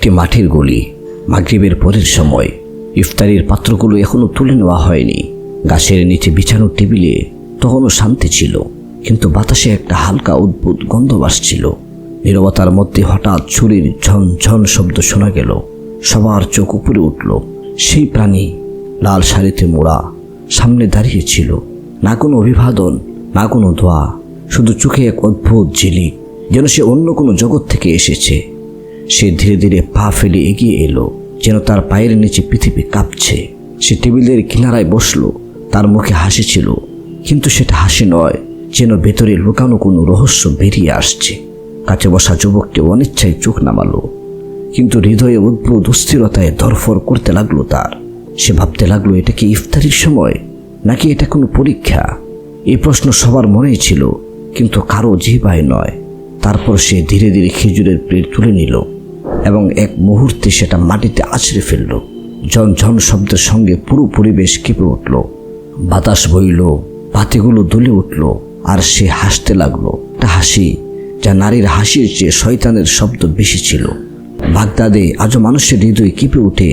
একটি মাটির গলি। মাগরিবের পরের সময়। ইফতারির পাত্রগুলো এখনো তুলে নেওয়া হয়নি। গাছের নিচে বিছানো টেবিলে তখনও শান্তি ছিল, কিন্তু বাতাসে একটা হালকা অদ্ভুত গন্ধ আসছিল। নীরবতার মধ্যে হঠাৎ ছুরির ঝন ঝন শব্দ শোনা গেল। সবার চোখ উপরে উঠল। সেই প্রাণী লাল শাড়িতে মোড়া সামনে দাঁড়িয়েছিল। না কোনো অভিবাদন, না কোনো দোয়া, শুধু চোখে এক অদ্ভুত ঝিলিক, যেন সে অন্য কোনো জগৎ থেকে এসেছে। সে ধীরে ধীরে পা ফেলে এগিয়ে এলো, যেন তার পায়ের নিচে পৃথিবী কাঁপছে। সে টেবিলের কিনারায় বসলো। তার মুখে হাসি ছিল, কিন্তু সেটা হাসি নয়, যেন ভেতরে লুকানো কোনো রহস্য বেরিয়ে আসছে। কাছে বসা যুবকটি অনিচ্ছায় চোখ নামালো, কিন্তু হৃদয়ে অদ্ভুত অস্থিরতায় ধরফর করতে লাগলো তার। সে ভাবতে লাগলো, এটা কি ইফতারির সময়, নাকি এটা কোনো পরীক্ষা? এই প্রশ্ন সবার মনেই ছিল, কিন্তু কারো জিহ্বায় নয়। তারপর সে ধীরে ধীরে খেজুরের প্লেট তুলে নিল এবং এক মুহূর্তে সেটা মাটিতে আছড়ে ফেলল। ঝনঝন শব্দের সঙ্গে পুরো পরিবেশ কেঁপে উঠল। বাতাস বইল, পাতিগুলো দুলে উঠল, আর সে হাসতে লাগলো। একটা হাসি যা নারীর হাসির চেয়ে শয়তানের শব্দ বেশি ছিল। বাগদাদে আজও মানুষের হৃদয় কেঁপে উঠে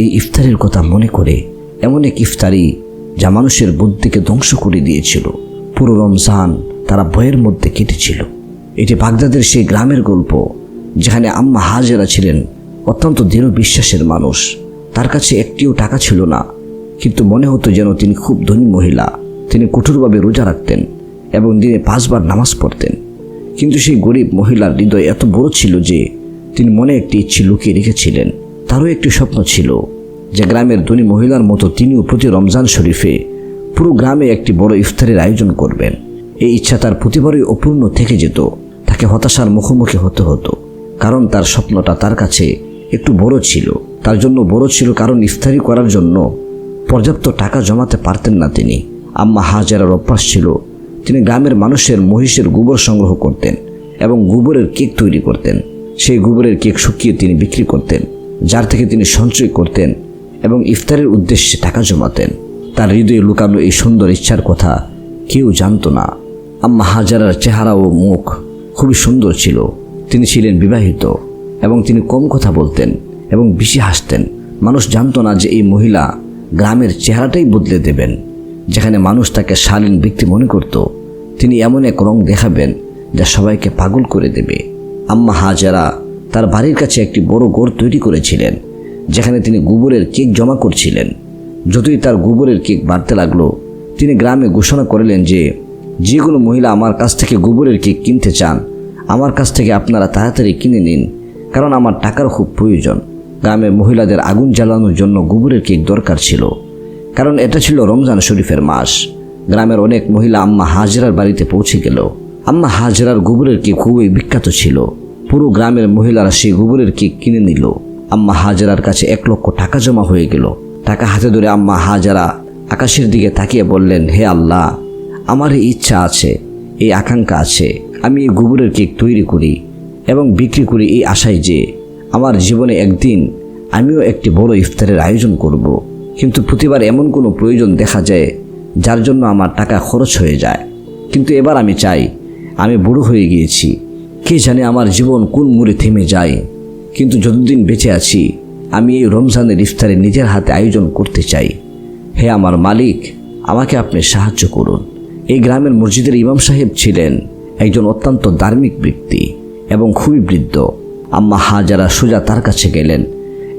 এই ইফতারের কথা মনে করে। এমন এক ইফতারি যা মানুষের বুদ্ধিকে ধ্বংস করে দিয়েছিল। পুরো রমজান তারা ভয়ের মধ্যে কেটেছিল। এটি বাগদাদের সেই গ্রামের গল্প, যেখানে আম্মা হাজেরা ছিলেন অত্যন্ত দৃঢ় বিশ্বাসের মানুষ। তার কাছে একটিও টাকা ছিল না, কিন্তু মনে হতো যেন তিনি খুব ধনী মহিলা। তিনি কঠোরভাবে রোজা রাখতেন এবং দিনে 5 বার নামাজ পড়তেন। কিন্তু সেই গরিব মহিলার হৃদয় এত বড় ছিল যে তিনি মনে একটি ইচ্ছে লুকিয়ে রেখেছিলেন। তারও একটি স্বপ্ন ছিল যে গ্রামের ধনী মহিলার মতো তিনিও প্রতি রমজান শরীফে পুরো গ্রামে একটি বড় ইফতারের আয়োজন করবেন। এই ইচ্ছা তার প্রতিবারই অপূর্ণ থেকে যেত। তাকে হতাশার মুখোমুখি হতে হতো, কারণ তার স্বপ্নটা তার কাছে একটু বড় ছিল। তার জন্য বড় ছিল কারণ ইফতারি করার জন্য পর্যাপ্ত টাকা জমাতে পারতেন না তিনি। আম্মা হাজেরার অভ্যাস ছিল, তিনি গ্রামের মানুষের মহিষের গোবর সংগ্রহ করতেন এবং গোবরের কেক তৈরি করতেন। সেই গোবরের কেক শুকিয়ে তিনি বিক্রি করতেন, যার থেকে তিনি সঞ্চয় করতেন এবং ইফতারের উদ্দেশ্যে টাকা জমাতেন। তার হৃদয়ে লুকানো এই সুন্দর ইচ্ছার কথা কেউ জানতো না। আম্মা হাজেরার চেহারা ও মুখ খুবই সুন্দর ছিল। তিনি ছিলেন বিবাহিত এবং তিনি কম কথা বলতেন এবং বেশি হাসতেন। মানুষ জানতো না যে এই মহিলা গ্রামের চেহারাটাই বদলে দেবেন। যেখানে মানুষ তাকে শালীন ব্যক্তি মনে করত, তিনি এমন এক রং দেখাবেন যা সবাইকে পাগল করে দেবে। আম্মা হাজেরা তার বাড়ির কাছে একটি বড় ঘর তৈরি করেছিলেন, যেখানে তিনি গোবরের কেক জমা করছিলেন। যতই তার গোবরের কেক বাড়তে লাগলো, তিনি গ্রামে ঘোষণা করলেন যে যে কোনো মহিলা আমার কাছ থেকে গোবরের কেক কিনতে চান, আমার কাছ থেকে আপনারা তাড়াতাড়ি কিনে নিন, কারণ আমার টাকার খুব প্রয়োজন। গ্রামের মহিলাদের আগুন জ্বালানোর জন্য গোবরের কেক দরকার ছিল, কারণ এটা ছিল রমজান শরীফের মাস। গ্রামের অনেক মহিলা আম্মা হাজেরার বাড়িতে পৌঁছে গেল। আম্মা হাজেরার গোবরের কেক খুবই বিখ্যাত ছিল। পুরো গ্রামের মহিলারা সেই গোবরের কেক কিনে নিল। আম্মা হাজেরার কাছে 1 লক্ষ টাকা জমা হয়ে গেল। টাকা হাতে ধরে আম্মা হাজেরা আকাশের দিকে তাকিয়ে বললেন, হে আল্লাহ, আমার এই ইচ্ছা আছে, এই আকাঙ্ক্ষা আছে, আমি এই গোবরের কেক তৈরি করি এবং বিক্রি করি এই আশায় যে আমার জীবনে একদিন আমিও একটি বড় ইফতারের আয়োজন করব। কিন্তু প্রতিবার এমন কোনো প্রয়োজন দেখা যায় যার জন্য আমার টাকা খরচ হয়ে যায়। কিন্তু এবার আমি চাই, আমি বুড়ো হয়ে গিয়েছি, কে জানে আমার জীবন কোন মোড়ে থেমে যায়, কিন্তু যতদিন বেঁচে আছি আমি এই রমজানের ইফতারে নিজের হাতে আয়োজন করতে চাই। হে আমার মালিক, আমাকে আপনি সাহায্য করুন। এই গ্রামের মসজিদের ইমাম সাহেব ছিলেন একজন অত্যন্ত ধার্মিক ব্যক্তি এবং খুবই বৃদ্ধ। আম্মা হাজেরা সোজা তার কাছে গেলেন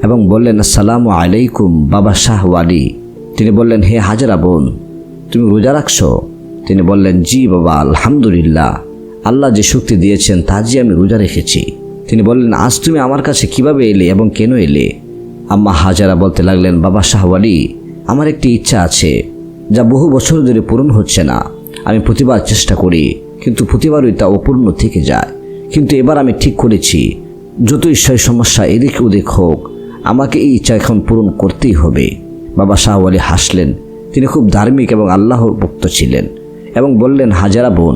এবং বললেন, আসসালামু আলাইকুম বাবা শাহ ওয়ালি। তিনি বললেন, হে হাজেরা বোন, তুমি রোজা রাখছো? তিনি বললেন, জি বাবা, আলহামদুলিল্লাহ, আল্লাহ যে শক্তি দিয়েছেন তা যে আমি রোজা রেখেছি। তিনি বললেন, আজ তুমি আমার কাছে কিভাবে এলে এবং কেন এলে? আম্মা হাজেরা বলতে লাগলেন, বাবা শাহ ওয়ালি, আমার একটি ইচ্ছা আছে যা বহু বছর ধরে পূরণ হচ্ছে না। আমি প্রতিবার চেষ্টা করি, কিন্তু প্রতিবারই তা অপূর্ণ থেকে যায়। কিন্তু এবার আমি ঠিক করেছি, যতই সেই সমস্যা এদিক ওদিক হোক, আমাকে এই ইচ্ছা এখন পূরণ করতেই হবে। বাবা শাহ ওয়ালি হাসলেন। তিনি খুব ধার্মিক এবং আল্লাহর ভক্ত ছিলেন এবং বললেন, হাজেরা বোন,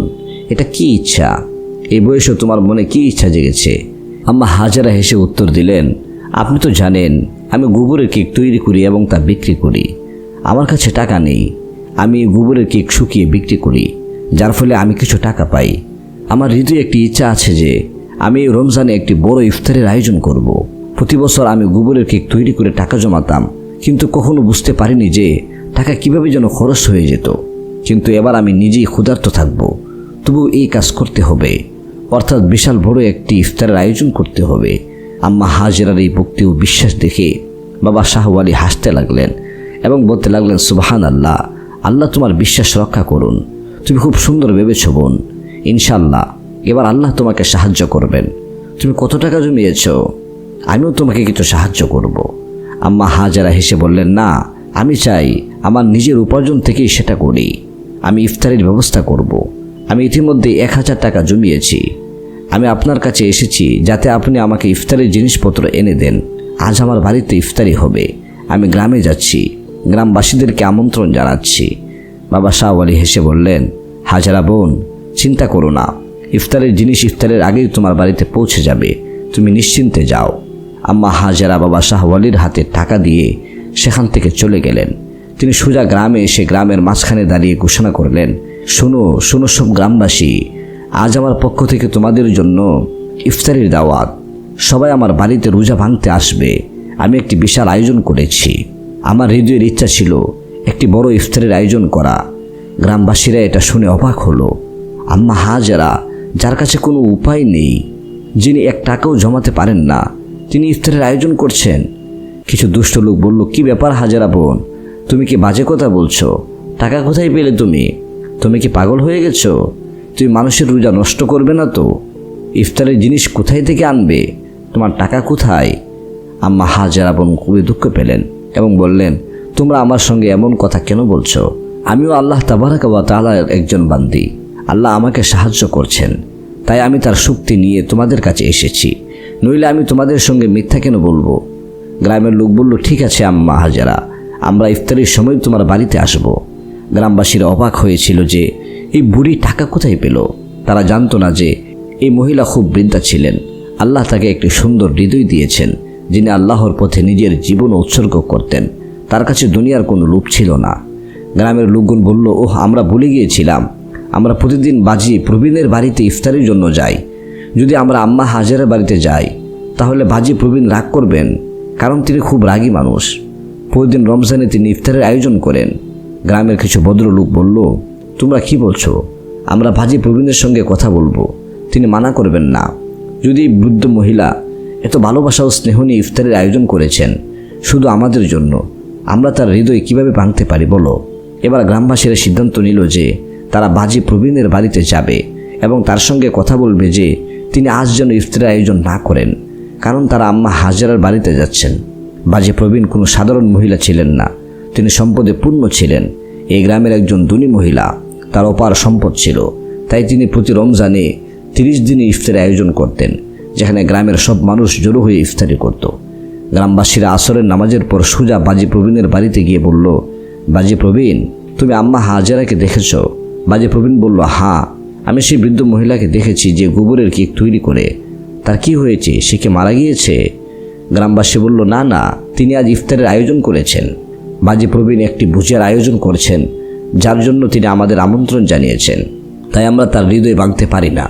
এটা কি ইচ্ছা? এই বয়সে তোমার মনে কি ইচ্ছা জেগেছে? আম্মা হাজেরা হেসে উত্তর দিলেন, আপনি তো জানেন আমি গোবরের কেক তৈরি করি এবং তা বিক্রি করি। আমার কাছে টাকা নেই, আমি এই গোবরের কেক শুকিয়ে বিক্রি করি, যার ফলে আমি কিছু টাকা পাই। আমার হৃদয়ে একটি ইচ্ছা আছে যে আমি এই রমজানে একটি বড় ইফতারের আয়োজন করব। প্রতি বছর আমি গোবরের কেক তৈরি করে টাকা জমাতাম, কিন্তু কখনো বুঝতে পারিনি যে টাকা কিভাবে যেন খরচ হয়ে যেত। কিন্তু এবার আমি নিজেই ক্ষুধার্ত থাকব, তবু এই কাজ করতে হবে, অর্থাৎ বিশাল বড় একটি ইফতারের আয়োজন করতে হবে। আম্মা হাজেরার এই ভক্তি ও বিশ্বাস দেখে বাবা শাহ ওয়ালি হাসতে লাগলেন এবং বলতে লাগলেন, সুবহানাল্লাহ, আল্লাহ তোমার বিশ্বাস রক্ষা করুন। তুমি খুব সুন্দর ভেবেছ বোন, ইনশাল্লাহ এবার আল্লাহ তোমাকে সাহায্য করবেন। তুমি কত টাকা জমিয়েছ? আমিও তোমাকে কিছু সাহায্য করব। আম্মা হাজেরা হেসে বললেন, না, আমি চাই আমার নিজের উপার্জন থেকেই সেটা করি। আমি ইফতারের ব্যবস্থা করব। আমি ইতিমধ্যে 1000 টাকা জমিয়েছি। আমি আপনার কাছে এসেছি যাতে আপনি আমাকে ইফতারের জিনিসপত্র এনে দেন। আজ আমার বাড়িতে ইফতারি হবে। আমি গ্রামে যাচ্ছি, গ্রামবাসীদেরকে আমন্ত্রণ জানাচ্ছি। বাবা শাহ ওয়ালি হেসে বললেন, হাজেরা বোন, চিন্তা করো না, ইফতারের জিনিস ইফতারের আগেই তোমার বাড়িতে পৌঁছে যাবে, তুমি নিশ্চিন্তে যাও। আম্মা হাজেরা বাবা শাহ ওয়ালির হাতে টাকা দিয়ে সেখান থেকে চলে গেলেন। তিনি সোজা গ্রামে এসে গ্রামের মাঝখানে দাঁড়িয়ে ঘোষণা করলেন, শোনো শোনো সব গ্রামবাসী, আজ আমার পক্ষ থেকে তোমাদের জন্য ইফতারির দাওয়াত। সবাই আমার বাড়িতে রোজা ভাঙতে আসবে। আমি একটি বিশাল আয়োজন করেছি। আমার হৃদয়ের ইচ্ছা ছিল একটি বড় ইফতারের আয়োজন করা। গ্রামবাসীরা এটা শুনে অবাক হলো। আম্মা হাজেরা, যার কাছে কোনো উপায় নেই, যিনি 1 টাকাও জমাতে পারেন না, তিনি ইফতারের আয়োজন করছেন। কিছু দুষ্ট লোক বলল, কি ব্যাপার হাজেরা বোন, তুমি কি বাজে কথা বলছো? টাকা কোথায় পেলে তুমি কি পাগল হয়ে গেছো? তুমি মানুষের রোজা নষ্ট করবে না তো? ইফতারের জিনিস কোথায় থেকে আনবে? তোমার টাকা কোথায়? আম্মা হাজেরা বোন খুবই দুঃখ পেলেন এবং বললেন, তোমরা আমার সঙ্গে এমন কথা কেন বলছো? আমিও আল্লাহ তাবারাক ওয়া তাআলার একজন বান্দী। আল্লাহ আমাকে সাহায্য করছেন, তাই আমি তার শক্তি নিয়ে তোমাদের কাছে এসেছি, নইলে আমি তোমাদের সঙ্গে মিথ্যা কেন বলবো? গ্রামের লোক বলল, ঠিক আছে আম্মা হাজেরা, আমরা ইফতারের সময় তোমার বাড়িতে আসব। গ্রামবাসীরা অবাক হয়েছিল যে এই বুড়ি টাকা কোথায় পেল। তারা জানতো না যে এই মহিলা খুব বৃদ্ধা ছিলেন। আল্লাহ তাকে একটি সুন্দর হৃদয় দিয়েছেন, যিনি আল্লাহর পথে নিজের জীবন উৎসর্গ করতেন। তার কাছে দুনিয়ার কোনো লোভ ছিল না। গ্রামের লোকজন বলল, ওহ, আমরা ভুলে গিয়েছিলাম, আমরা প্রতিদিন বাজি প্রবীণের বাড়িতে ইফতারের জন্য যাই। যদি আমরা আম্মা হাজেরার বাড়িতে যাই তাহলে বাজি প্রবীণ রাগ করবেন, কারণ তিনি খুব রাগী মানুষ। প্রতিদিন রমজানে তিনি ইফতারের আয়োজন করেন। গ্রামের কিছু ভদ্রলোক বলল, তোমরা কি বলছো? আমরা বাজি প্রবীণের সঙ্গে কথা বলবো, তিনি মানা করবেন না। যদি এই বৃদ্ধ মহিলা এত ভালোবাসা ও স্নেহ নিয়ে ইফতারের আয়োজন করেছেন শুধু আমাদের জন্য, আমরা তার হৃদয় কিভাবে ভাঙতে পারি বলো? এবার গ্রামবাসীরা সিদ্ধান্ত নিল যে তারা বাজি প্রবীণের বাড়িতে যাবে এবং তার সঙ্গে কথা বলবে যে তিনি আজ যেন ইফতারের আয়োজন না করেন, কারণ তারা আম্মা হাজেরার বাড়িতে যাচ্ছেন। বাজি প্রবীণ কোনো সাধারণ মহিলা ছিলেন না, তিনি সম্পদে পূর্ণ ছিলেন। এই গ্রামের একজন ধনী মহিলা, তার অপার সম্পদ ছিল, তাই তিনি প্রতি রমজানে 30 দিনে ইফতারের আয়োজন করতেন, যেখানে গ্রামের সব মানুষ জড়ো হয়ে ইফতারি করত। গ্রামবাসীরা আসরের নামাজের পর সোজা বাজি প্রবীণের বাড়িতে গিয়ে বলল, বাজি প্রবীণ, তুমি আম্মা হাজেরাকে দেখেছ? বাজি প্রবীণ বলল, হ্যাঁ, আমি সেই বৃদ্ধ মহিলাকে দেখেছি যে গোবরের কেক তৈরি করে। তার কি হয়েছে? সে কি মারা গিয়েছে? গ্রামবাসী বলল, না না, তিনি আজ ইফতারের আয়োজন করেছেন। বাজি প্রবীণ একটি ভোজের আয়োজন করছেন, যার জন্য তিনি আমাদের আমন্ত্রণ জানিয়েছেন, তাই আমরা তার হৃদয় ভাঙতে পারি না।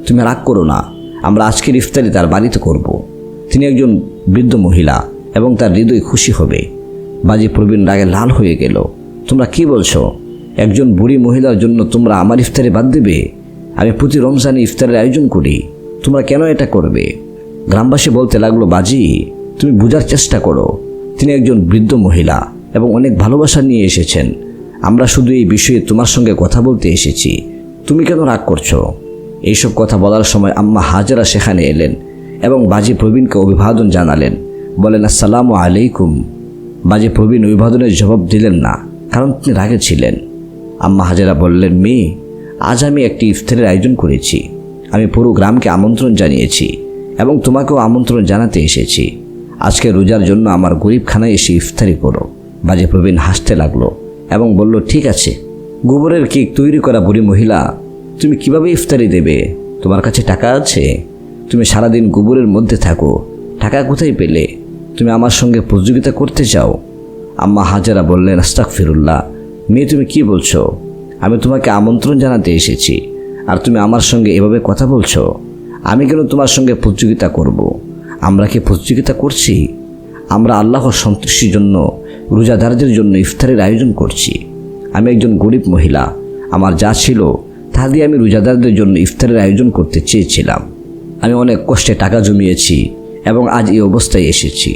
তুমি রাগ করো না, আমরা আজকের ইফতারি তার বাড়িতে করব। তিনি একজন বৃদ্ধ মহিলা এবং তার হৃদয় খুশি হবে। বাজি প্রবীণ রাগে লাল হয়ে গেল। তোমরা কি বলছো? একজন বুড়ি মহিলার জন্য তোমরা আমার ইফতারি বাদ দেবে? আমি প্রতি রমজানে ইফতারের আয়োজন করি, তোমরা কেন এটা করবে? গ্রামবাসী বলতে লাগলো, বাজি, তুমি বোঝার চেষ্টা করো, তিনি একজন বৃদ্ধ মহিলা এবং অনেক ভালোবাসা নিয়ে এসেছেন। আমরা শুধু এই বিষয়ে তোমার সঙ্গে কথা বলতে এসেছি, তুমি কেন রাগ করছো? এইসব কথা বলার সময় আম্মা হাজেরা সেখানে এলেন এবং বাজি প্রবীণকে অভিবাদন জানালেন। বলেন, আসসালামু আলাইকুম। বাজি প্রবীণ অভিবাদনের জবাব দিলেন না, কারণ তিনি রাগে ছিলেন। আম্মা হাজেরা বললেন, মেয়ে, আজ আমি একটি ইফতারের আয়োজন করেছি। আমি পুরো গ্রামকে আমন্ত্রণ জানিয়েছি এবং তোমাকেও আমন্ত্রণ জানাতে এসেছি। আজকে রোজার জন্য আমার গরিবখানায় এসে ইফতারি করো। বাজি প্রবীণ হাসতে লাগলো এবং বলল, ঠিক আছে। গোবরের কেক তৈরি করা বুড়ি মহিলা, তুমি কিভাবে ইফতারি দেবে? তোমার কাছে টাকা আছে? তুমি সারাদিন গোবরের মধ্যে থাকো, টাকা কোথায় পেলে? তুমি আমার সঙ্গে প্রতিযোগিতা করতে চাও? আম্মা হাজেরা বললেন, আস্তাগফিরুল্লাহ, মেয়ে, তুমি কি বলছো? আমি তোমাকে আমন্ত্রণ জানাতে এসেছি আর তুমি আমার সঙ্গে এভাবে কথা বলছো। আমি কেন তোমার সঙ্গে প্রতিযোগিতা করব? আমরা কি প্রতিযোগিতা করছি? আমরা আল্লাহর সন্তুষ্টির জন্য রোজাদারদের জন্য ইফতারের আয়োজন করছি। আমি একজন গরিব মহিলা, আমার যা ছিল তা দিয়ে আমি রোজাদারদের জন্য ইফতারের আয়োজন করতে চেয়েছিলাম। আমি অনেক কষ্টে টাকা জমিয়েছি এবং আজ এই অবস্থায় এসেছি।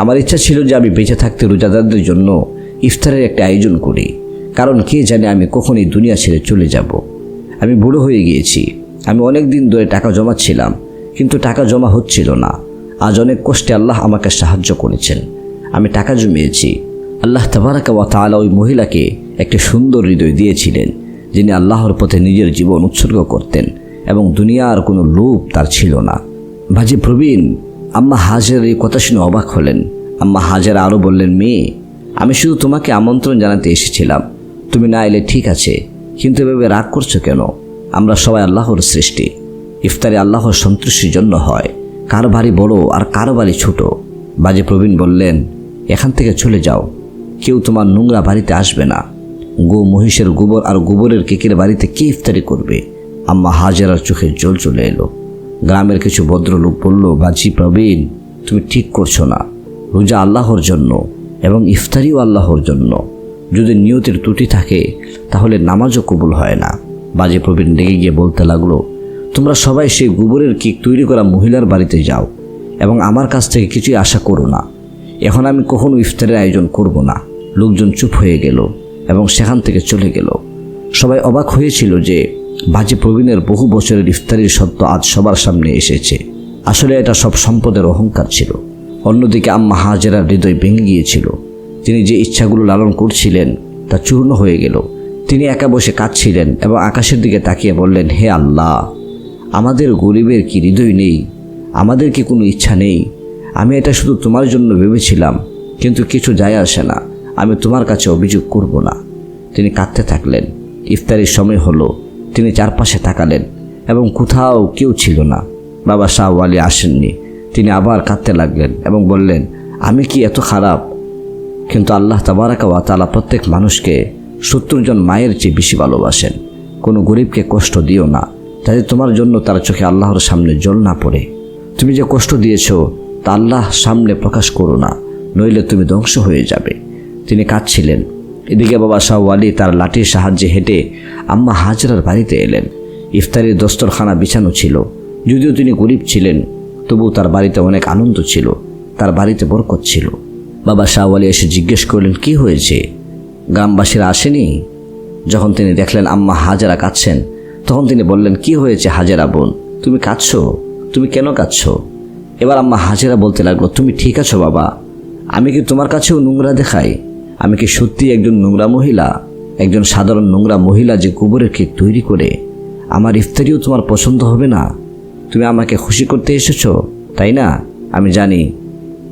আমার ইচ্ছা ছিল যে আমি বেঁচে থাকতে রোজাদারদের জন্য ইফতারের একটা আয়োজন করি, কারণ কে জানে আমি কখন এই দুনিয়া ছেড়ে চলে যাব। আমি বুড়ো হয়ে গিয়েছি। আমি অনেক দিন ধরে টাকা জমাচ্ছিলাম, কিন্তু টাকা জমা হচ্ছিল না। আজ অনেক কষ্টে আল্লাহ আমাকে সাহায্য করেছেন। আমি টাকা জমিয়েছি। আল্লাহ তাবারাকা ওয়া তাআলা ওই মহিলাকে একটি সুন্দর হৃদয় দিয়েছিলেন, যিনি আল্লাহর পথে নিজের জীবন উৎসর্গ করতেন এবং দুনিয়ার কোনো লোভ তার ছিল না। বাজি প্রবীণ আম্মা হাজেরার এই কথা শুনে অবাক হলেন। আম্মা হাজেরা আরও বললেন, মেয়ে, আমি শুধু তোমাকে আমন্ত্রণ জানাতে এসেছিলাম। তুমি না এলে ঠিক আছে, কিন্তু এভাবে রাগ করছো কেন? আমরা সবাই আল্লাহর সৃষ্টি। ইফতারে আল্লাহর সন্তুষ্টির জন্য হয়। কারো বাড়ি বড় আর কারো বাড়ি ছোট। বাজি প্রবীণ বললেন, এখান থেকে চলে যাও। কেউ তোমার নোংরা বাড়িতে আসবে না। মহিষের গোবর আর গোবরের কেকের বাড়িতে কে ইফতারি করবে? আম্মা হাজেরার চোখে জল চলে এলো। গ্রামের কিছু ভদ্রলোক বলল, বাজি প্রবীণ, তুমি ঠিক করছো না। রোজা আল্লাহর জন্য এবং ইফতারিও আল্লাহর জন্য। যদি নিয়তের ত্রুটি থাকে তাহলে নামাজও কবুল হয় না। বাজি প্রবীণ রেগে গিয়ে বলতে লাগলো, তোমরা সবাই সেই গোবরের কেক তৈরি করা মহিলার বাড়িতে যাও এবং আমার কাছ থেকে কিছুই আশা করো না। এখন আমি কখনো ইফতারের আয়োজন করব না। লোকজন চুপ হয়ে গেল এবং সেখান থেকে চলে গেল। সবাই অবাক হয়েছিল যে বাজি প্রবীণের বহু বছরের ইফতারির সত্য আজ সবার সামনে এসেছে। আসলে এটা সব সম্পদের অহংকার ছিল। অন্যদিকে আম্মা হাজেরার হৃদয় ভেঙে গিয়েছিল। তিনি যে ইচ্ছাগুলো লালন করছিলেন তা চূর্ণ হয়ে গেল। তিনি একা বসে কাঁদছিলেন এবং আকাশের দিকে তাকিয়ে বললেন, হে আল্লাহ, আমাদের গরিবের কি হৃদয় নেই? আমাদের কি কোনো ইচ্ছা নেই? আমি এটা শুধু তোমার জন্য ভেবেছিলাম, কিন্তু কিছু যায় আসে না। আমি তোমার কাছে অভিযোগ করব না। তিনি কাঁদতে থাকলেন। ইফতারির সময় হলো। তিনি চারপাশে তাকালেন এবং কোথাও কেউ ছিল না। বাবা শাহ ওয়ালি আসেননি। তিনি আবার কাঁদতে লাগলেন এবং বললেন, আমি কি এত খারাপ? কিন্তু আল্লাহ তাবারাকা ওয়া তাআলা প্রত্যেক মানুষকে 70 জন মায়ের চেয়ে বেশি ভালোবাসেন। কোনো গরিবকে কষ্ট দিও না, যাতে তোমার জন্য তার চোখে আল্লাহর সামনে জল না পড়ে। তুমি যে কষ্ট দিয়েছ তা আল্লাহ সামনে প্রকাশ করো না, নইলে তুমি ধ্বংস হয়ে যাবে। তিনি কাঁদছিলেন। এদিকে বাবা শাহ ওয়ালি তার লাঠির সাহায্যে হেঁটে আম্মা হাজরার বাড়িতে এলেন। ইফতারির দস্তরখানা বিছানো ছিল। যদিও তিনি গরিব ছিলেন, তবু তার বাড়িতে অনেক আনন্দ ছিল। তার বাড়িতে বরকত ছিল। বাবা শাহ ওয়ালি এসে জিজ্ঞেস করলেন, কি হয়েছে? গ্রামবাসীরা আসেনি? যখন তিনি দেখলেন আম্মা হাজেরা কাঁদছেন, তখন তিনি বললেন, কি হয়েছে হাজেরা বোন? তুমি কাঁদছো? তুমি কেন কাঁদছো? এবার আম্মা হাজেরা বলতে লাগলো, তুমি ঠিক আছো বাবা? আমি কি তোমার কাছেও নোংরা দেখাই? আমি কি সত্যি একজন নোংরা মহিলা? একজন সাধারণ নোংরা মহিলা যে গোবরের কেক তৈরি করে? আমার ইফতারিও তোমার পছন্দ হবে না? তুমি আমাকে খুশি করতে এসেছো, তাই না? আমি জানি।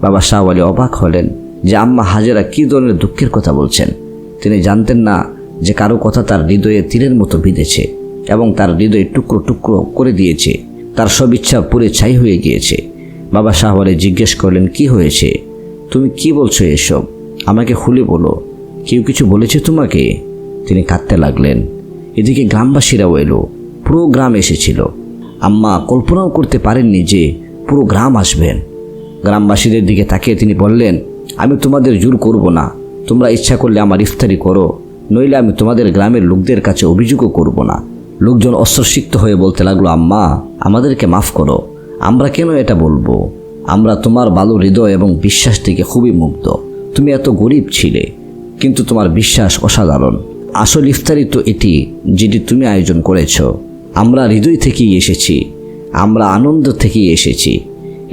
বাবা শাহ ওয়ালি অবাক হলেন যে আম্মা হাজেরা কী ধরনের দুঃখের কথা বলছেন। তিনি জানতেন না যে কারো কথা তার হৃদয়ে তীরের মতো বিঁধেছে এবং তার হৃদয়ে টুকরো টুকরো করে দিয়েছে। তার সব ইচ্ছা পুরে ছাই হয়ে গিয়েছে। বাবা শাহ ওয়ালি জিজ্ঞেস করলেন, কি হয়েছে? তুমি কি বলছো এসব? আমাকে খুলে বলো। কেউ কিছু বলেছে তোমাকে? তিনি কাঁদতে লাগলেন। এদিকে গ্রামবাসীরাও এলো। পুরো গ্রাম এসেছিল। আম্মা কল্পনাও করতে পারেননি যে পুরো গ্রাম আসবেন। গ্রামবাসীদের দিকে তাকিয়ে তিনি বললেন, আমি তোমাদের জোর করব না। তোমরা ইচ্ছা করলে আমার ইফতারি করো, নইলে আমি তোমাদের গ্রামের লোকদের কাছে অভিযোগও করব না। লোকজন অস্ত্রসিক্ত হয়ে বলতে লাগলো, আম্মা, আমাদেরকে মাফ করো। আমরা কেন এটা বলবো? আমরা তোমার ভালো হৃদয় এবং বিশ্বাস থেকে খুবই মুগ্ধ। তুমি এত গরিব ছিলে, কিন্তু তোমার বিশ্বাস অসাধারণ। আসল ইফতারি তো এটি যেটি তুমি আয়োজন করেছ। আমরা হৃদয় থেকেই এসেছি, আমরা আনন্দ থেকেই এসেছি।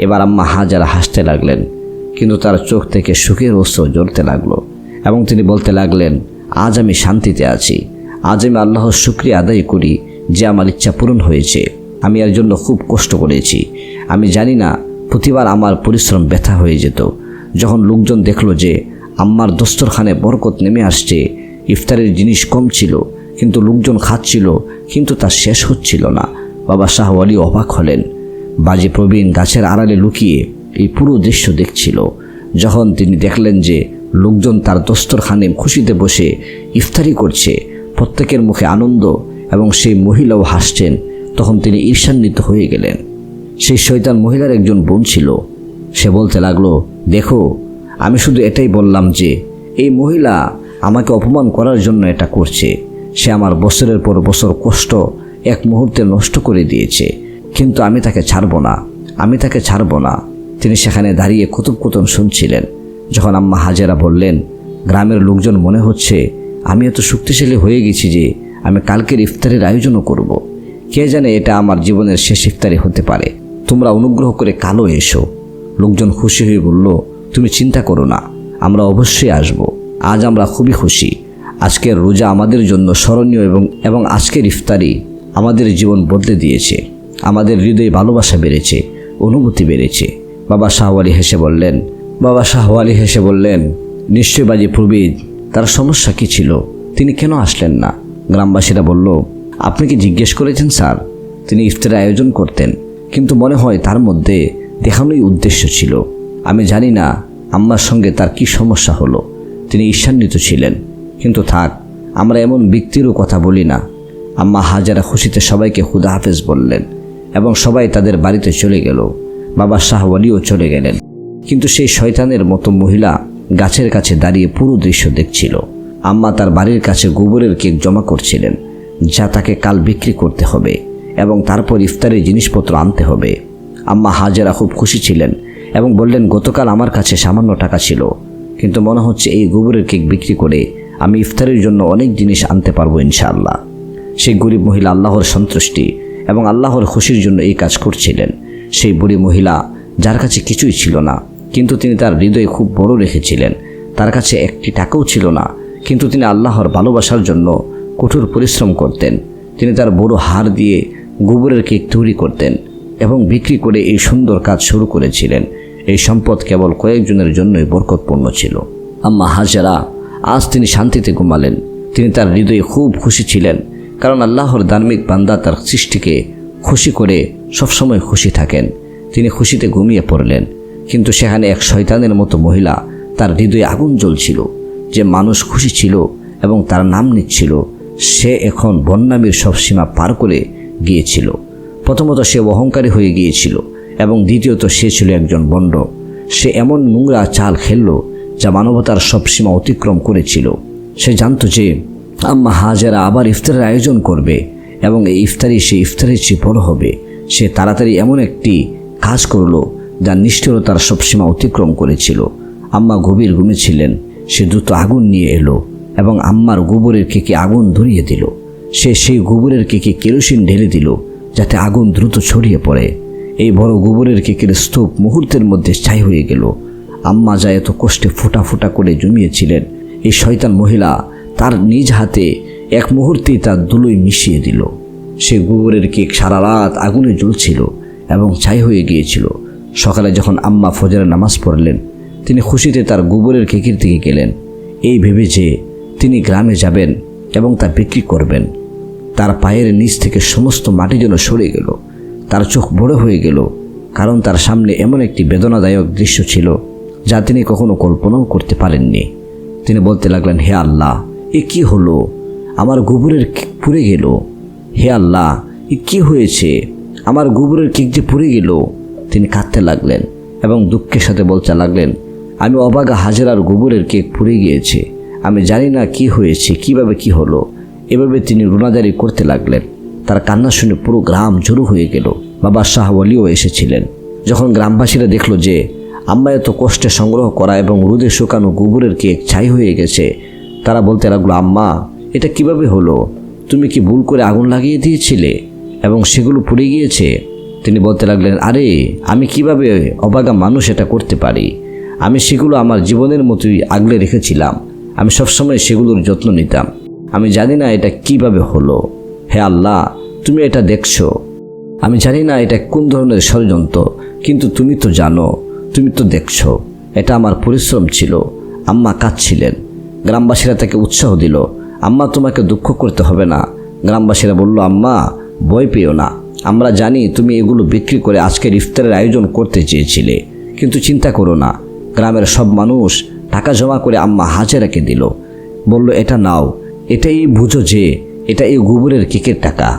এবার আম্মা হাজেরা হাসতে লাগলেন, কিন্তু তার চোখ থেকে সুখের অশ্রু ঝরতে লাগলো এবং তিনি বলতে লাগলেন, আজ আমি শান্তিতে আছি। আজ আমি আল্লাহর শুকরিয়া আদায় করি যে আমার ইচ্ছা পূরণ হয়েছে। আমি এর জন্য খুব কষ্ট করেছি। আমি জানি না প্রতিবার আমার পরিশ্রম ব্যথা হয়ে যেত। যখন লোকজন দেখলো যে আম্মার দস্তরখানে বরকত নেমে আসছে, ইফতারের জিনিস কম ছিল কিন্তু লোকজন খাচ্ছিল, কিন্তু তা শেষ হচ্ছিল না, বাবা শাহ ওয়ালি অবাক হলেন। বাজি প্রবীণ গাছের আড়ালে লুকিয়ে এই পুরো দৃশ্য দেখছিল। যখন তিনি দেখলেন যে লোকজন তার দস্তরখানে খুশিতে বসে ইফতারি করছে, প্রত্যেকের মুখে আনন্দ এবং সেই মহিলাও হাসছেন, তখন তিনি ঈর্ষান্বিত হয়ে গেলেন। সেই শয়তান মহিলার একজন বোন ছিল, সে বলতে লাগলো, দেখো, আমি শুধু এটাই বললাম যে এই মহিলা আমাকে অপমান করার জন্য এটা করছে। সে আমার বছরের পর বছর কষ্ট এক মুহূর্তে নষ্ট করে দিয়েছে, কিন্তু আমি তাকে ছাড়বো না, আমি তাকে ছাড়বো না। তিনি সেখানে দাঁড়িয়ে কুতুবকুতন শুনছিলেন। যখন আম্মা হাজেরা বললেন, গ্রামের লোকজন মনে হচ্ছে আমি এত শক্তিশালী হয়ে গেছি যে আমি কালকের ইফতারের আয়োজনও করব। কে জানে এটা আমার জীবনের শেষ ইফতারি হতে পারে। তোমরা অনুগ্রহ করে কালও এসো। লোকজন খুশি হয়ে বলল, তুমি চিন্তা করো না, আমরা অবশ্যই আসব। আজ আমরা খুবই খুশি। আজকের রোজা আমাদের জন্য স্মরণীয় এবং আজকের ইফতারি আমাদের জীবন বদলে দিয়েছে। আমাদের হৃদয়ে ভালোবাসা বেড়েছে, অনুভূতি বেড়েছে। বাবা শাহওয়ালি হেসে বললেন, নিশ্চয় বাজি প্রবীদ, তার সমস্যা কি ছিল? তিনি কেন আসলেন না? গ্রামবাসীরা বলল, আপনি কি জিজ্ঞেস করেছেন স্যার? তিনি ইফতারের আয়োজন করতেন, কিন্তু মনে হয় তার মধ্যে দেখানোই উদ্দেশ্য ছিল। আমি জানি না আম্মার সঙ্গে তার কি সমস্যা হলো। তিনি ঈর্ষান্বিত ছিলেন। কিন্তু থাক, আমরা এমন ব্যক্তিরও কথা বলি না। আম্মা হাজারা খুশিতে সবাইকে খুদা হাফেজ বললেন এবং সবাই তাদের বাড়িতে চলে গেল। বাবা শাহওয়ালিও চলে গেলেন। কিন্তু সেই শয়তানের মতো মহিলা গাছের কাছে দাঁড়িয়ে পুরো দৃশ্য দেখছিল। আম্মা তার বাড়ির কাছে গোবরের কেক জমা করছিলেন, যা তাকে কাল বিক্রি করতে হবে এবং তারপর ইফতারের জিনিসপত্র আনতে হবে। আম্মা হাজেরা খুব খুশি ছিলেন এবং বললেন, গতকাল আমার কাছে সামান্য টাকা ছিল, কিন্তু মনে হচ্ছে এই গোবরের কেক বিক্রি করে আমি ইফতারের জন্য অনেক জিনিস আনতে পারবো ইনশাআল্লাহ। সেই গরিব মহিলা আল্লাহর সন্তুষ্টি এবং আল্লাহর খুশির জন্য এই কাজ করছিলেন। সেই বুড়ি মহিলা, যার কাছে কিছুই ছিল না, কিন্তু তিনি তার হৃদয় খুব বড় রেখেছিলেন। তার কাছে একটি টাকাও ছিল না, কিন্তু তিনি আল্লাহর ভালোবাসার জন্য কঠোর পরিশ্রম করতেন। তিনি তার বড় হাড় দিয়ে গোবরের কেক তৈরি করতেন এবং বিক্রি করে এই সুন্দর কাজ শুরু করেছিলেন। এই সম্পদ কেবল কয়েকজনের জন্যই বরকতপূর্ণ ছিল। আম্মা হাজেরা আজ তিনি শান্তিতে ঘুমালেন। তিনি তার হৃদয়ে খুব খুশি ছিলেন, কারণ আল্লাহর ধার্মিক বান্দা তার সৃষ্টিকে খুশি করে সবসময় খুশি থাকেন। তিনি খুশিতে ঘুমিয়ে পড়লেন, কিন্তু সেখানে এক শয়তানের মতো মহিলা, তার হৃদয়ে আগুন জ্বলছিল। যে মানুষ খুশি ছিল এবং তার নাম নিচ্ছিল, সে এখন বন্যামীর সব সীমা পার করে গিয়েছিল। প্রথমত সে অহংকারী হয়ে গিয়েছিল এবং দ্বিতীয়ত সে ছিল একজন বন্ড। সে এমন নোংরা চাল খেলল যা মানবতার সব সীমা অতিক্রম করেছিল। সে জানত যে আম্মা হাজেরা আবার ইফতারের আয়োজন করবে এবং এই ইফতারি সে ইফতারের চেয়ে বড় হবে। সে তাড়াতাড়ি এমন একটি কাজ করলো যা নিষ্ঠুরতার সব সীমা অতিক্রম করেছিল। আম্মা গভীর ঘুমে ছিলেন। সে দ্রুত আগুন নিয়ে এলো এবং আম্মার গোবরের কেকে আগুন ধরিয়ে দিল। সে সেই গোবরের কেকে কেরোসিন ঢেলে দিল যাতে আগুন দ্রুত ছড়িয়ে পড়ে। এই বড় গোবরের কেকের স্তূপ মুহূর্তের মধ্যে ছাই হয়ে গেল। আম্মা যা এত কষ্টে ফোঁটা ফোঁটা করে জমিয়েছিলেন, এই শয়তান মহিলা তার নিজ হাতে এক মুহূর্তেই তার ধুলোয় মিশিয়ে দিল। সে গোবরের কেক সারা রাত আগুনে জ্বলছিল এবং ছাই হয়ে গিয়েছিল। সকালে যখন আম্মা ফজরের নামাজ পড়লেন, তিনি খুশিতে তার গোবরের কেকের দিকে গেলেন, এই ভেবে যে তিনি গ্রামে যাবেন এবং তা বিক্রি করবেন। তার পায়ের নিচ থেকে সমস্ত মাটি যেন সরে গেল। তার চোখ বড় হয়ে গেল, কারণ তার সামনে এমন একটি বেদনাদায়ক দৃশ্য ছিল যা তিনি কখনো কল্পনাও করতে পারেননি। তিনি বলতে লাগলেন, হে আল্লাহ, এ কি হলো? আমার গোবরের কেক পুড়ে গেল। হে আল্লাহ, এ কি হয়েছে? আমার গোবরের কেক যে পুড়ে গেল। তিনি কাঁদতে লাগলেন এবং দুঃখের সাথে বলতে লাগলেন, আমি অবাগা হাজেরার গোবরের কেক পুড়ে গিয়েছে। আমি জানি না কি হয়েছে, কিভাবে কি হলো। এভাবে তিনি রোনাজারি করতে লাগলেন। তার কান্না শুনে পুরো গ্রাম জড়ো হয়ে গেল। বাবা শাহওয়ালিও এসেছিলেন। যখন গ্রামবাসীরা দেখল যে আম্মা এত কষ্টে সংগ্রহ করা এবং রোদে শুকানো গোবরের কেক ছাই হয়ে গেছে, তারা বলতে লাগলো, আম্মা, এটা কিভাবে হলো? তুমি কি ভুল করে আগুন লাগিয়ে দিয়েছিলে এবং সেগুলো পুড়ে গিয়েছে? তিনি বলতে লাগলেন, আরে আমি কিভাবে অবাগা মানুষ এটা করতে পারি? আমি সেগুলো আমার জীবনের মতোই আগলে রেখেছিলাম। আমি সবসময় সেগুলোর যত্ন নিতাম। আমি জানি না এটা কিভাবে হলো। হে আল্লাহ, তুমি এটা দেখছো। আমি জানি না এটা কোন ধরনের ষড়যন্ত্র, কিন্তু তুমি তো জানো, তুমি তো দেখছো। এটা আমার পরিশ্রম ছিল। আম্মা কাঁদছিলেন। গ্রামবাসীরা তাকে উৎসাহ দিল, আম্মা, তোমাকে দুঃখ করতে হবে না। গ্রামবাসীরা বলল, আম্মা, ভয় পেও না। আমরা জানি তুমি এগুলো বিক্রি করে আজকের ইফতারের আয়োজন করতে চেয়েছিলে, কিন্তু চিন্তা করো না। গ্রামের সব মানুষ টাকা জমা করে আম্মা হাজেরাকে দিল। বলল, এটা নাও, এটাই বুঝো যে এটা এই গোবরের কেকের টাকা।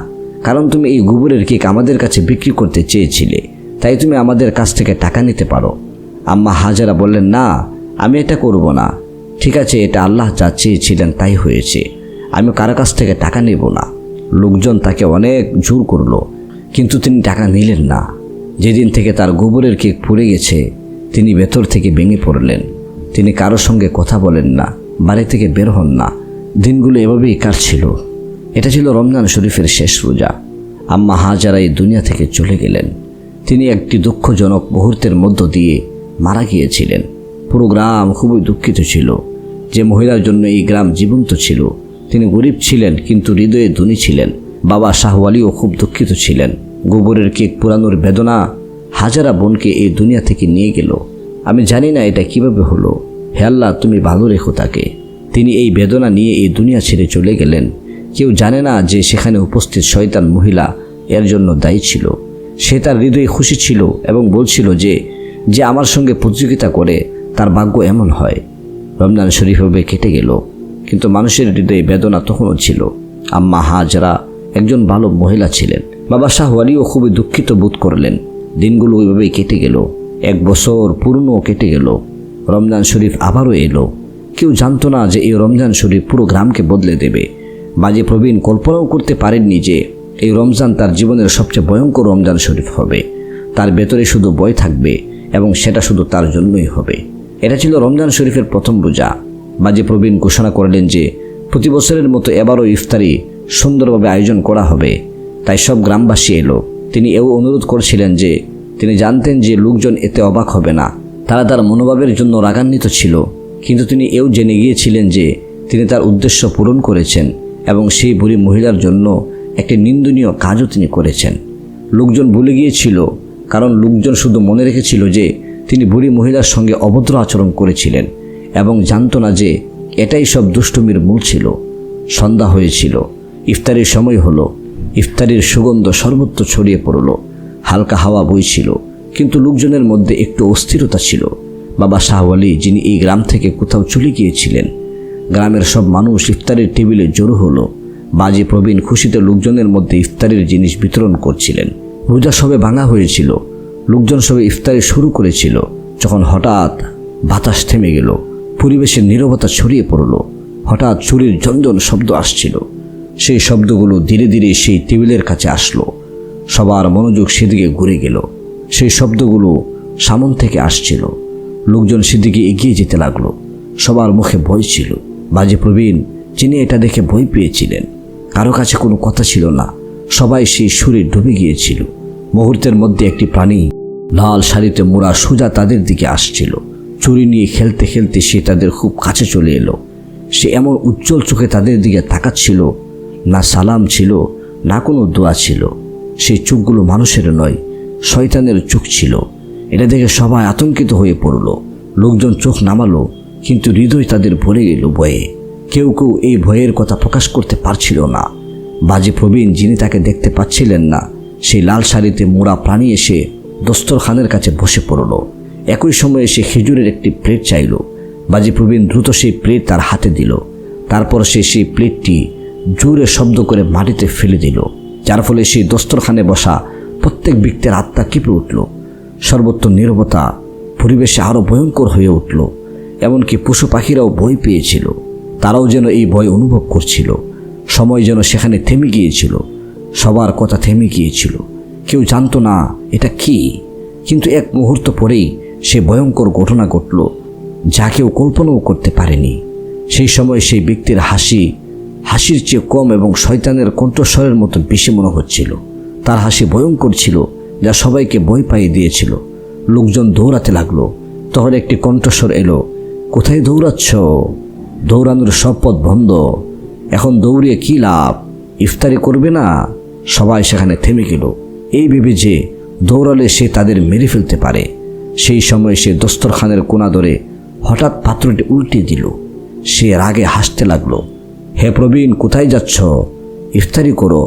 কারণ তুমি এই গোবরের কেক আমাদের কাছে বিক্রি করতে চেয়েছিলে, তাই তুমি আমাদের কাছ থেকে টাকা নিতে পারো। আম্মা হাজারা বললেন, না, আমি এটা করব না। ঠিক আছে, এটা আল্লাহ যা চেয়েছিলেন তাই হয়েছে, আমি কারো কাছ থেকে টাকা নেব না। লোকজন তাকে অনেক জোর করলো, কিন্তু তিনি টাকা নিলেন না। যেদিন থেকে তার গোবরের কেক পুড়ে গেছে, তিনি ভেতর থেকে ভেঙে পড়লেন। তিনি কারোর সঙ্গে কথা বলেন না, বাড়ি থেকে বের হন না। দিনগুলো এভাবেই কাটছিল। এটা ছিল রমজান শরীফের শেষ রোজা। আম্মা হাজারা এই দুনিয়া থেকে চলে গেলেন। তিনি একটি দুঃখজনক মুহূর্তের মধ্য দিয়ে মারা গিয়েছিলেন। পুরো গ্রাম খুবই দুঃখিত ছিল। যে মহিলার জন্য এই গ্রাম জীবন্ত ছিল, তিনি গরিব ছিলেন কিন্তু হৃদয়ে ধনী ছিলেন। বাবা শাহওয়ালিও খুব দুঃখিত ছিলেন। গোবরের কেক পোড়ানোর বেদনা হাজারা বোনকে এই দুনিয়া থেকে নিয়ে গেল। আমি জানি না এটা কিভাবে হলো। হে আল্লাহ, তুমি ভালো রেখো তাকে। তিনি এই বেদনা নিয়ে এই দুনিয়া ছেড়ে চলে গেলেন। কেউ জানে না যে সেখানে উপস্থিত শয়তান মহিলা এর জন্য দায়ী ছিল। সে তার হৃদয়ে খুশি ছিল এবং বলছিল যে যে আমার সঙ্গে প্রতিযোগিতা করে তার ভাগ্য এমন হয়। রমজান শরীফভাবে কেটে গেল, কিন্তু মানুষের হৃদয়ে বেদনা তখনও ছিল। আম্মা হাজরা একজন ভালো মহিলা ছিলেন। বাবা শাহওয়ালিও খুবই দুঃখিত বোধ করলেন। দিনগুলো ওইভাবেই কেটে গেল। 1 বছর পূর্ণ কেটে গেল। রমজান শরীফ আবারও এলো। কেউ জানতো না যে এই রমজান শরীফ পুরো গ্রামকে বদলে দেবে। বাজে প্রবীণ কল্পনাও করতে পারেননি যে এই রমজান তার জীবনের সবচেয়ে ভয়ঙ্কর রমজান শরীফ হবে। তার ভেতরে শুধু ভয় থাকবে এবং সেটা শুধু তার জন্যই হবে। এটা ছিল রমজান শরীফের প্রথম রোজা। বাজে প্রবীণ ঘোষণা করলেন যে প্রতি বছরের মতো এবারও ইফতারি সুন্দরভাবে আয়োজন করা হবে। তাই সব গ্রামবাসী এলো। তিনি এও অনুরোধ করছিলেন যে তিনি জানতেন যে লোকজন এতে অবাক হবে না, তারা তার মনোভাবের জন্য রাগান্বিত ছিল। কিন্তু তিনি এও জেনে গিয়েছিলেন যে তিনি তার উদ্দেশ্য পূরণ করেছেন এবং সেই বুড়ি মহিলার জন্য একটি নিন্দনীয় কাজও তিনি করেছেন। লোকজন ভুলে গিয়েছিল, কারণ লোকজন শুধু মনে রেখেছিল যে তিনি বুড়ি মহিলার সঙ্গে অভদ্র আচরণ করেছিলেন এবং জানত না যে এটাই সব দুষ্টুমির মূল ছিল। সন্ধ্যা হয়েছিল, ইফতারির সময় হলো। ইফতারির সুগন্ধ সর্বত্র ছড়িয়ে পড়ল। হালকা হাওয়া বইছিল, কিন্তু লোকজনের মধ্যে একটু অস্থিরতা ছিল। বাবা শাহওয়ালি, যিনি এই গ্রাম থেকে কোথাও চলে গিয়েছিলেন। গ্রামের সব মানুষ ইফতারের টেবিলে জড়ো হলো। বাজে প্রবীণ খুশিতে লোকজনের মধ্যে ইফতারের জিনিস বিতরণ করছিলেন। রোজা সবে ভাঙা হয়েছিল, লোকজন সবে ইফতারি শুরু করেছিল, যখন হঠাৎ বাতাস থেমে গেল। পরিবেশের নীরবতা ছড়িয়ে পড়ল। হঠাৎ চুরির ঝনঝন শব্দ আসছিল। সেই শব্দগুলো ধীরে ধীরে সেই টেবিলের কাছে আসলো। সবার মনোযোগ সেদিকে ঘুরে গেল। সেই শব্দগুলো সামন থেকে আসছিল। লোকজন সেদিকে এগিয়ে যেতে লাগলো। সবার মুখে ভয় ছিল। বাজে প্রবীণ, যিনি এটা দেখে ভয় পেয়েছিলেন, কারো কাছে কোনো কথা ছিল না। সবাই সেই সুরে ডুবে গিয়েছিল। মুহূর্তের মধ্যে একটি প্রাণী লাল শাড়িতে মোড়া সোজা তাদের দিকে আসছিল। চুরি নিয়ে খেলতে খেলতে সে তাদের খুব কাছে চলে এলো। সে এমন উজ্জ্বল চোখে তাদের দিকে তাকাচ্ছিল, না সালাম ছিল না কোনো দোয়া ছিল। সেই চোখগুলো মানুষের নয়, শয়তানের চোখ ছিল। এটা দেখে সবাই আতঙ্কিত হয়ে পড়ল। লোকজন চোখ নামালো, কিন্তু হৃদয় তাদের ভরে গেল ভয়ে। কেউ কেউ এই ভয়ের কথা প্রকাশ করতে পারছিল না। বাজে প্রবীণ, যিনি তাকে দেখতে পাচ্ছিলেন না, সেই লাল শাড়িতে মোড়া প্রাণী এসে দস্তরখানের কাছে বসে পড়ল। একই সময়ে সে খেজুরের একটি প্লেট চাইল। বাজে প্রবীণ দ্রুত সেই প্লেট তার হাতে দিল। তারপর সে সেই প্লেটটি জোরে শব্দ করে মাটিতে ফেলে দিল, যার ফলে সেই দস্তরখানে বসা প্রত্যেক ব্যক্তির আত্মা কেঁপে উঠল। সর্বত্র নীরবতা। পরিবেশে আরও ভয়ঙ্কর হয়ে উঠল। এমনকি পশু পাখিরাও ভয় পেয়েছিল। তারাও যেন এই ভয় অনুভব করছিল। সময় যেন সেখানে থেমে গিয়েছিল। সবার কথা থেমে গিয়েছিল। কেউ জানতো না এটা কি, কিন্তু এক মুহূর্ত পরেই সে ভয়ঙ্কর ঘটনা ঘটল, যা কেউ কল্পনাও করতে পারেনি। সেই সময় সেই ব্যক্তির হাসির চেয়ে কম এবং শয়তানের কণ্ঠস্বরের মতো বেশি মনে হচ্ছিল। তার হাসি ভয়ঙ্কর ছিল, যা সবাইকে ভয় পাইয়ে দিয়েছিল। লোকজন দৌড়াতে লাগলো। তখন একটি কণ্ঠস্বর এলো, কোথায় দৌড়াচ্ছ? দৌড়ানোর সব পথ বন্ধ। এখন দৌড়িয়ে কি লাভ? ইফতারি করবে না? সবাই সেখানে থেমে গেল, এই ভেবে যে দৌড়ালে সে তাদের মেরে ফেলতে পারে। সেই সময় সে দস্তরখানের কোণা ধরে হঠাৎ পাত্রটি উল্টে দিল। সে রাগে হাসতে লাগলো। হে প্রবীণ, কোথায় যাচ্ছ? ইফতারি করো।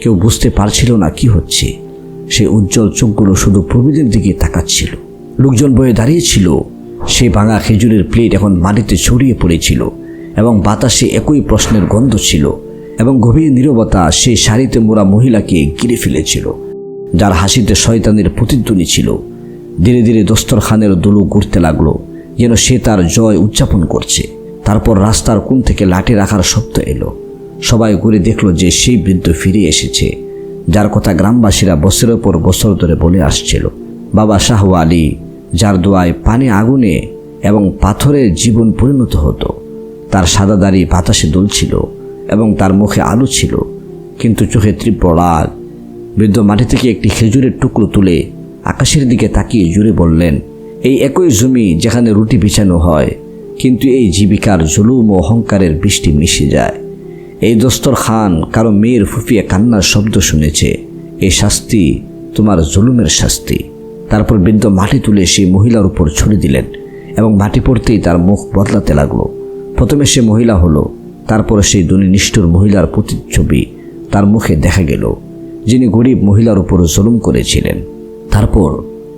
কেউ বুঝতে পারছিল না কি হচ্ছে। সে উজ্জ্বল চোখগুলো শুধু প্রবীণের দিকে তাকাচ্ছিল। লোকজন বয়ে দাঁড়িয়েছিল। সে ভাঙা খেজুরের প্লেট এখন মাটিতে ছড়িয়ে পড়েছিল এবং বাতাসে একই প্রশ্নের গন্ধ ছিল এবং গভীর নীরবতা সেই শাড়িতে মোড়া মহিলাকে ঘিরে ফেলেছিল, যার হাসিতে শয়তানের প্রতিধ্বনি ছিল। ধীরে ধীরে দস্তরখানের দুলু ঘুরতে লাগলো, যেন সে তার জয় উদযাপন করছে। তারপর রাস্তার কোণ থেকে লাঠি রাখার শব্দ এলো। সবাই ঘুরে দেখল যে সেই বৃদ্ধ ফিরে এসেছে, যার কথা গ্রামবাসীরা বছরের পর বছর ধরে বলে আসছিল। বাবা শাহ আলী, যার দোয়ায় পানি আগুনে এবং পাথরের জীবন পরিণত হতো। তার সাদা দাড়ি বাতাসে দুলছিল এবং তার মুখে আলো ছিল, কিন্তু চোখে তীব্র রাগ। বৃদ্ধ মাটি থেকে একটি খেজুরের টুকরো তুলে আকাশের দিকে তাকিয়ে জুড়ে বললেন, এই একই জমি যেখানে রুটি বিছানো হয়, কিন্তু এই জীবিকার জুলুম ও অহংকারের বৃষ্টি মিশে যায়। এই দস্তরখান কারো মেয়ের ফুফিয়ে কান্নার শব্দ শুনেছে। এই শাস্তি তোমার জুলুমের শাস্তি। তারপর বৃদ্ধ মাটি তুলে সেই মহিলার উপর ছুড়ে দিলেন এবং মাটি পড়তেই তার মুখ বদলাতে লাগলো। প্রথমে সে মহিলা হলো, তারপর সেই ধনী নিষ্ঠুর মহিলার প্রতিচ্ছবি তার মুখে দেখা গেল, যিনি গরিব মহিলার উপর জুলুম করেছিলেন। তারপর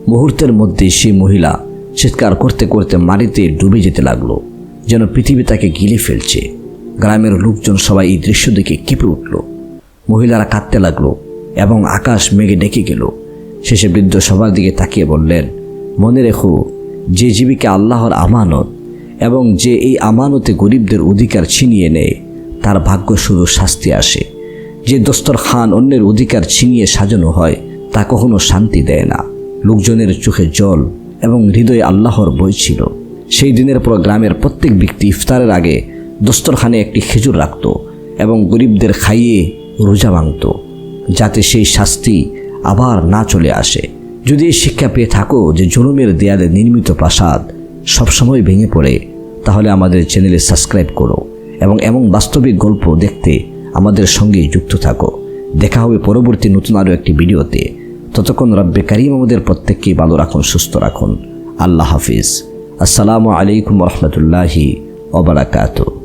মুহূর্তের মধ্যে সেই মহিলা চিৎকার করতে করতে মাটিতে ডুবে যেতে লাগলো, যেন পৃথিবী তাকে গিলে ফেলছে। গ্রামের লোকজন সবাই এই দৃশ্য দেখে কেঁপে উঠল। মহিলারা কাঁদতে লাগলো এবং আকাশ মেঘে ডেকে গেল। শেষে বৃদ্ধ সবার দিকে তাকিয়ে বললেন, মনে রেখো, যে জীবিকা আল্লাহর আমানত এবং যে এই আমানতে গরিবদের অধিকার ছিনিয়ে নেয়, তার ভাগ্য শুধু শাস্তি আসে। যে দস্তরখান অন্যের অধিকার ছিনিয়ে সাজানো হয়, তা কখনো শান্তি দেয় না। লোকজনের চোখে জল এবং হৃদয়ে আল্লাহর ভয় ছিল। সেই দিনের পর গ্রামের প্রত্যেক ব্যক্তি ইফতারের আগে দস্তরখানে একটি খেজুর রাখত এবং গরিবদের খাইয়ে রোজা ভাঙত, যাতে সেই শাস্তি আবার না চলে আসে। যদি এই শিক্ষা পেয়ে থাকো যে জুলুমের দেয়ালে নির্মিত প্রাসাদ সবসময় ভেঙে পড়ে, তাহলে আমাদের চ্যানেলে সাবস্ক্রাইব করো এবং এমন বাস্তবিক গল্প দেখতে আমাদের সঙ্গে যুক্ত থাকো। দেখা হবে পরবর্তী নতুন আরও একটি ভিডিওতে। ততক্ষণ রব্বে কারিম আমাদের প্রত্যেককেই ভালো রাখুন, সুস্থ রাখুন। আল্লাহ হাফিজ। আসসালামু আলাইকুম রহমতুল্লাহি ওয়া বারাকাতুহু।